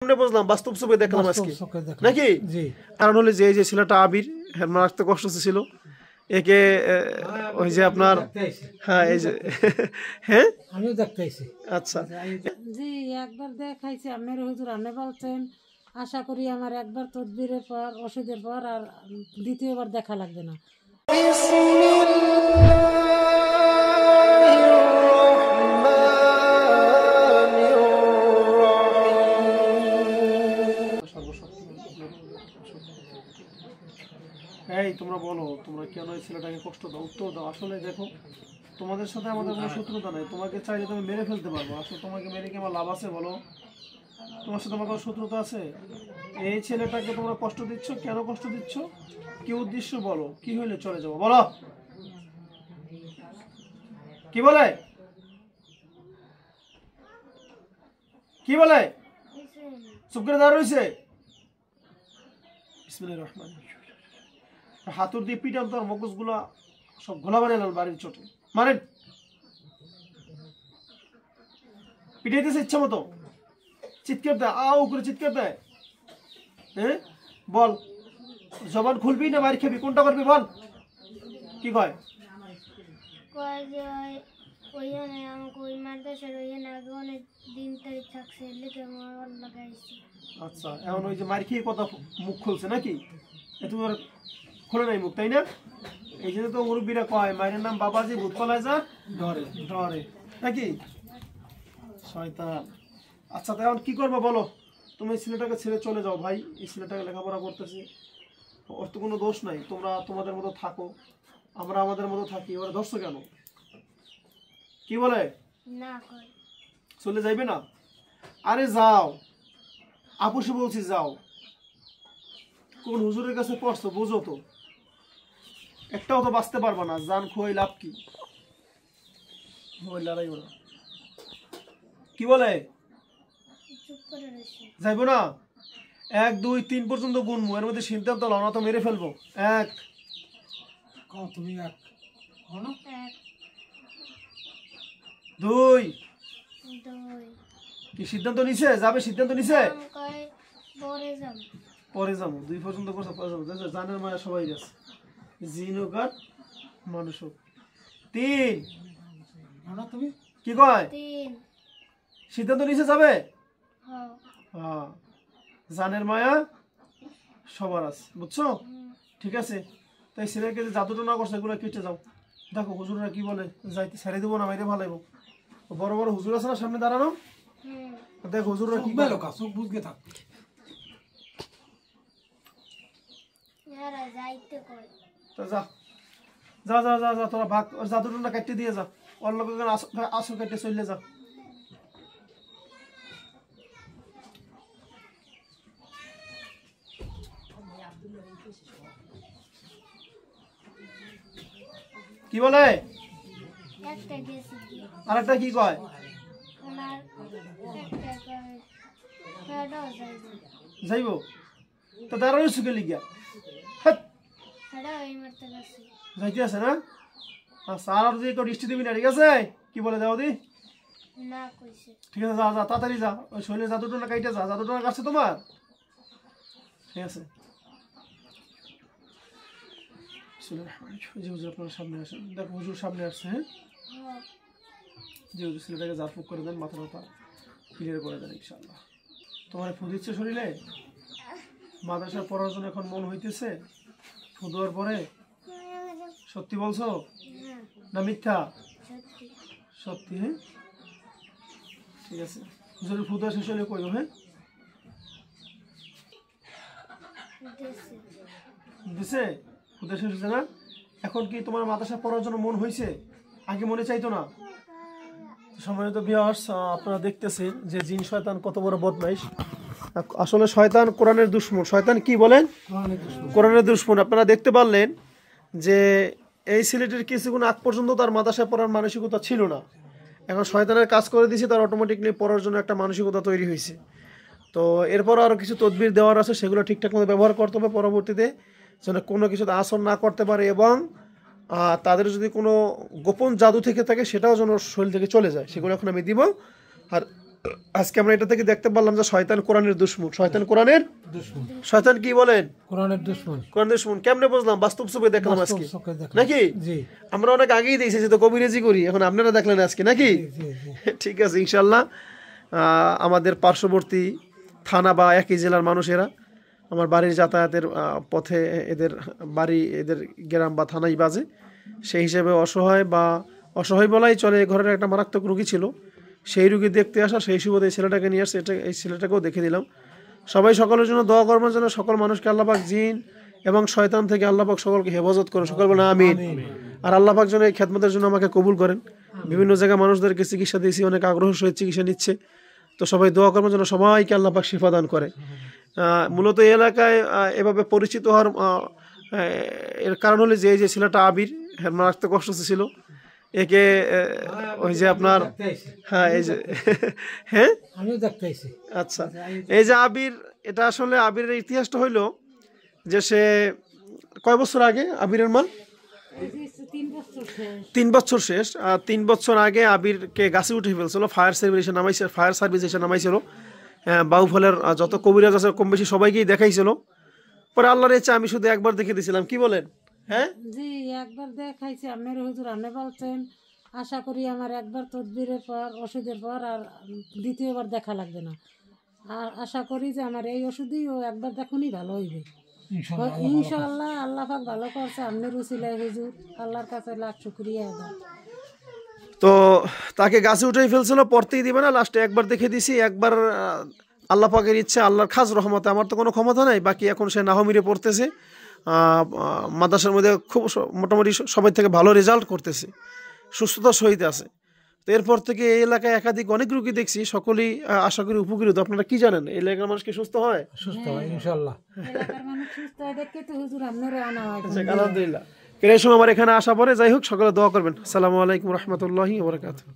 কেমনে বুঝলাম? বাস্তব চোখে দেখলাম আজকে নাকি? কারণ হলো যে এই যে ছেলেটা আবির, হ্যাঁ রাখতে কষ্ট ছিল, একে ওই যে আপনার হ্যাঁ এই যে হ্যাঁ আমিও দেখতে আইছি। আচ্ছা জি একবার দেখাইছি আমের হুজুর, আপনি বলছেন আশা করি আমার একবার তদবিরের পর ওষুধের পর আর দ্বিতীয়বার দেখা লাগবে না। এই তোমরা বলো, তোমরা কেন এই ছেলেটাকে কষ্ট দাও? উত্তর দাও। আসলে দেখো, তোমাদের সাথে আমাদের কোনো শত্রুতা নেই, তোমাকে চাইলে তুমি মেরে ফেলতে পারবো। আসলে তোমাকে মেরে কি আমার লাভ আছে বলো? তোমার সাথে আমার কোনো শত্রুতা আছে? এই ছেলেটাকে তোমরা কষ্ট দিচ্ছ, কেন কষ্ট দিচ্ছ? কি উদ্দেশ্য বলো? কি হইলে চলে যাবো বলো? কি বলে? কি বলে? চুপ করে দাঁড়া রয়েছে। বিসমিল্লাহির রহমানির রহিম। হাতুর দিয়ে পিটান, তোর মগজগুলা সব ঘোলা বানিয়ে লাল বাড়ির চোটে মারেন। পিটাইতেছে ইচ্ছা মতো, চিৎকার দেয়, আউ করে চিৎকার দেয়। হ্যাঁ বল, জবান খুলবি না মার খাবি, কোনটা করবি বল? কি কয়? আচ্ছা এখন ওই যে মার খেয়ে কথা মুখ খুলছে নাকি? তুমি আর খোলে নাই মুখ, তাই না? এই জন্য তো মুরব্বীরা কয় মায়ের নাম বাবাজি, ভূত পালায় যা ডরে ডরে নাকি? শয়তান। আচ্ছা তো এখন কি করবো বলো? তুমি এই ছেলেটাকে ছেড়ে চলে যাও ভাই, এই ছেলেটাকে লেখাপড়া করতেছে, ওর তো কোনো দোষ নাই। তোমরা তোমাদের মতো থাকো, আমরা আমাদের মতো থাকি, ওরা দোষ কেন? কি বলে? চলে যাইবে না? আরে যাও, আপুসে বলছি যাও। কোন হুজুরের কাছে পড়ছো বুঝো তো, একটাও তো বাঁচতে পারবা না, জান খোয়াই লাভ কি? লড়াইও না। কি বলে? যাইবো না? 1 2 3 পর্যন্ত গুনবো, এর মধ্যে সিদ্ধান্ত নাও না তো মেরে ফেলবো। 1 তুমি 1 2 কি সিদ্ধান্ত নিছে? যাবে সিদ্ধান্ত নিছে? পরে যাবো। 2 পর্যন্ত করছো, পরে যাবো। জানের মায়া সবাই আছে, জিন হোক আর মানুষ হোক। 3 তুমি কি কয়? সিদ্ধান্ত নিছে যাবে? হ্যাঁ, জানের মায়া সবার আছে, বুঝছো? ঠিক আছে, তাই ছেলেকে যে জাদুটা না করছে এগুলো কেটে যাও। দেখো হুজুররা কি বলে, যাইতে ছেড়ে দেবো না মাইরে ভালো লাগবো। বড় বড় হুজুর আছে না সামনে দাঁড়ানো, দেখ হুজুররা কি বলে। চোখ বুঝকে থাক। যা যা যা যা যা, তোরা ভাগ, ওর জাদুটা কাটতে দিয়ে যা, ওর লোক আসো কেটে চললে যা। কি বলে? আরেকটা কি কয়? যাইব তো দাঁড়ানো শুকে লিগিয়া যাইতে আছে না? স্যার আর যদি দৃষ্টি দিবি না, ঠিক আছে? কি বলে দাও দি? ঠিক আছে, যা যা তাড়াতাড়ি যা, ওই শৈলে জাদুটা না কাইটা যা, জাদুটা কাছে তোমার, ঠিক আছে? যে হুজুর আপনার সামনে আসেন, দেখো হুজুর সামনে আসছে। হ্যাঁ, যে হুজুর ছেলেটাকে জাফুক করে দেন, মাথা মাথা ক্লিয়ার করে দেন ইনশাআল্লাহ। তোমার ফু দিচ্ছে শরীরে? মাদ্রাসায় পড়ার জন্য এখন মন হইতেছে ফু দেওয়ার পরে? সত্যি বলছো না মিথ্যা? সত্যি। হ্যাঁ ঠিক আছে, হুজুরের ফু দেওয়া শেষ হলে কইও। হ্যাঁ দিছে, ফু দেওয়া শেষ হয়েছে না? এখন কি তোমার মাদ্রাসা পড়ার জন্য মন হয়েছে? আগে মনে চাইতো না? সম্মানিত ভিউয়ার্স, আপনারা দেখতেছেন যে জিন শয়তান কত বড় বদমাইশ। আসলে শয়তান কোরআনের দুশমন। শয়তান কি বলেন? কোরআনের দুশমন। আপনারা দেখতে পারলেন যে এই ছেলেটির কিছুক্ষণ আগ পর্যন্ত তার মাদ্রাসায় পড়ার মানসিকতা ছিল না, এখন শয়তানের কাজ করে দিয়েছে, তার অটোমেটিকলি পড়ার জন্য একটা মানসিকতা তৈরি হয়েছে। তো এরপর আরও কিছু তদবির দেওয়ার আছে, সেগুলো ঠিকঠাক মতো ব্যবহার করতে হবে পরবর্তীতে, যেন কোনো কিছুতে আসর না করতে পারে, এবং তাদের যদি কোনো গোপন জাদু থেকে থাকে সেটাও যেন শরীর থেকে চলে যায়, সেগুলো এখন আমি দিব। আর আজকে আমরা এটা থেকে দেখতে পারলাম যে শয়তান কোরআনের দুশমন। শয়তান কোরআনের দুশ্মন, শয়তান কি বলেন? কোরআনের দুশ্মন। কোরআনের দুশমন। কেমনে বুঝলাম? বাস্তব চোখে দেখলাম আজকে, চোখে দেখলাম। নাকি? জি আমরা অনেক আগেই দিয়েছি যে তো কবিরাজি করি, এখন আপনারা দেখলেন আজকে, নাকি? জি জি। ঠিক আছে, ইনশাল্লাহ আমাদের পার্শ্ববর্তী থানা বা একই জেলার মানুষেরা আমার বাড়ির যাতায়াতের পথে এদের বাড়ি, এদের গ্রাম বা থানাই বাজে, সেই হিসেবে অসহায় বলাই চলে। ঘরের একটা মারাত্মক রোগী ছিল, সেই রোগী দেখতে আসা, সেই সুবাদে এই ছেলেটাকে নিয়ে আসছে। এই ছেলেটাকেও দেখে দিলাম। সবাই সকলের জন্য দোয়া করবেন যেন সকল মানুষকে আল্লাপাক জিন এবং শয়তান থেকে আল্লাপাক সকলকে হেফাজত করেন। সকল বলে আমিন। আর আল্লাপাক যেন এই খেদমতের জন্য আমাকে কবুল করেন। বিভিন্ন জায়গায় মানুষদেরকে চিকিৎসা দিয়েছি, অনেক আগ্রহ সহিত চিকিৎসা নিচ্ছে। তো সবাই দোয়া করবেন যেন সবাইকে আল্লাপাক শিফা দান করে। মূলত এই এলাকায় এভাবে পরিচিত হওয়ার এর কারণ হলো যে এই যে ছেলেটা আবির, হ্যাঁ মারাত্মক কষ্ট ছিল। একে ওই যে আপনার, হ্যাঁ এই যে হ্যাঁ আমিও দেখতে আইছি। আচ্ছা, এই যে আবির, এটা আসলে আবিরের ইতিহাসটা হইলো যে সে কয় বছর আগে আবিরের মান 3 বছর শেষ। 3 বছর আগে আবিরকে গাছে উঠে ফেলছিল, ফায়ার সার্ভিস এসে নামাইছিল। বাউফলের যত কবিরাজ আছে কম বেশি সবাইকেই দেখাইছিল। পরে আল্লাহর ইচ্ছা আমি শুধু একবার দেখে দিয়েছিলাম। কি বলেন? হ্যাঁ জি একবার দেখাইছি আপনার হুজুর, আপনি বলছেন আশা করি আমার একবার তদবিরের পর ওষুধের পর আর দ্বিতীয়বার দেখা লাগবে না। আর আশা করি যে আমার এই ওষুধই ও একবার দেখুনই ভালো হইবে ইনশাআল্লাহ। আল্লাহ পাক ভালো করছে আপনার উসিলায় হুজুর, আল্লাহর কাছে লাখ শুকরিয়া আদায়। তো তাকে গাছে উঠেই ফেলছিল, পড়তেই দিবে না। লাস্টে একবার দেখে দিছি, একবার আল্লাহ পাকের ইচ্ছা, আল্লাহর খাস রহমতে, আমার তো কোনো ক্ষমতা নাই। বাকি এখন সে নাহমিরে পড়তেছে, মাদ্রাসার মধ্যে খুব মোটামুটি সবাই থেকে ভালো রেজাল্ট করতেছে, সুস্থতার সহিত আছে। তো এরপর থেকে এই এলাকায় একাধিক অনেক রোগী দেখছি, সকলেই আশা করি উপকৃত। আপনারা কি জানেন, এই এলাকার মানুষ কি সুস্থ হয়? সুস্থ হয় ইনশাআল্লাহ। এলাকার মানুষ সুস্থ হয় দেখে তো হুজুর আপনারও আনা হয়। আলহামদুলিল্লাহ। এই সময় আমার এখানে আসা পরে, যাই হোক সকলে দোয়া করবেন। আসসালামু আলাইকুম রহমতুল্লাহি ওয়া বারাকাতুহু।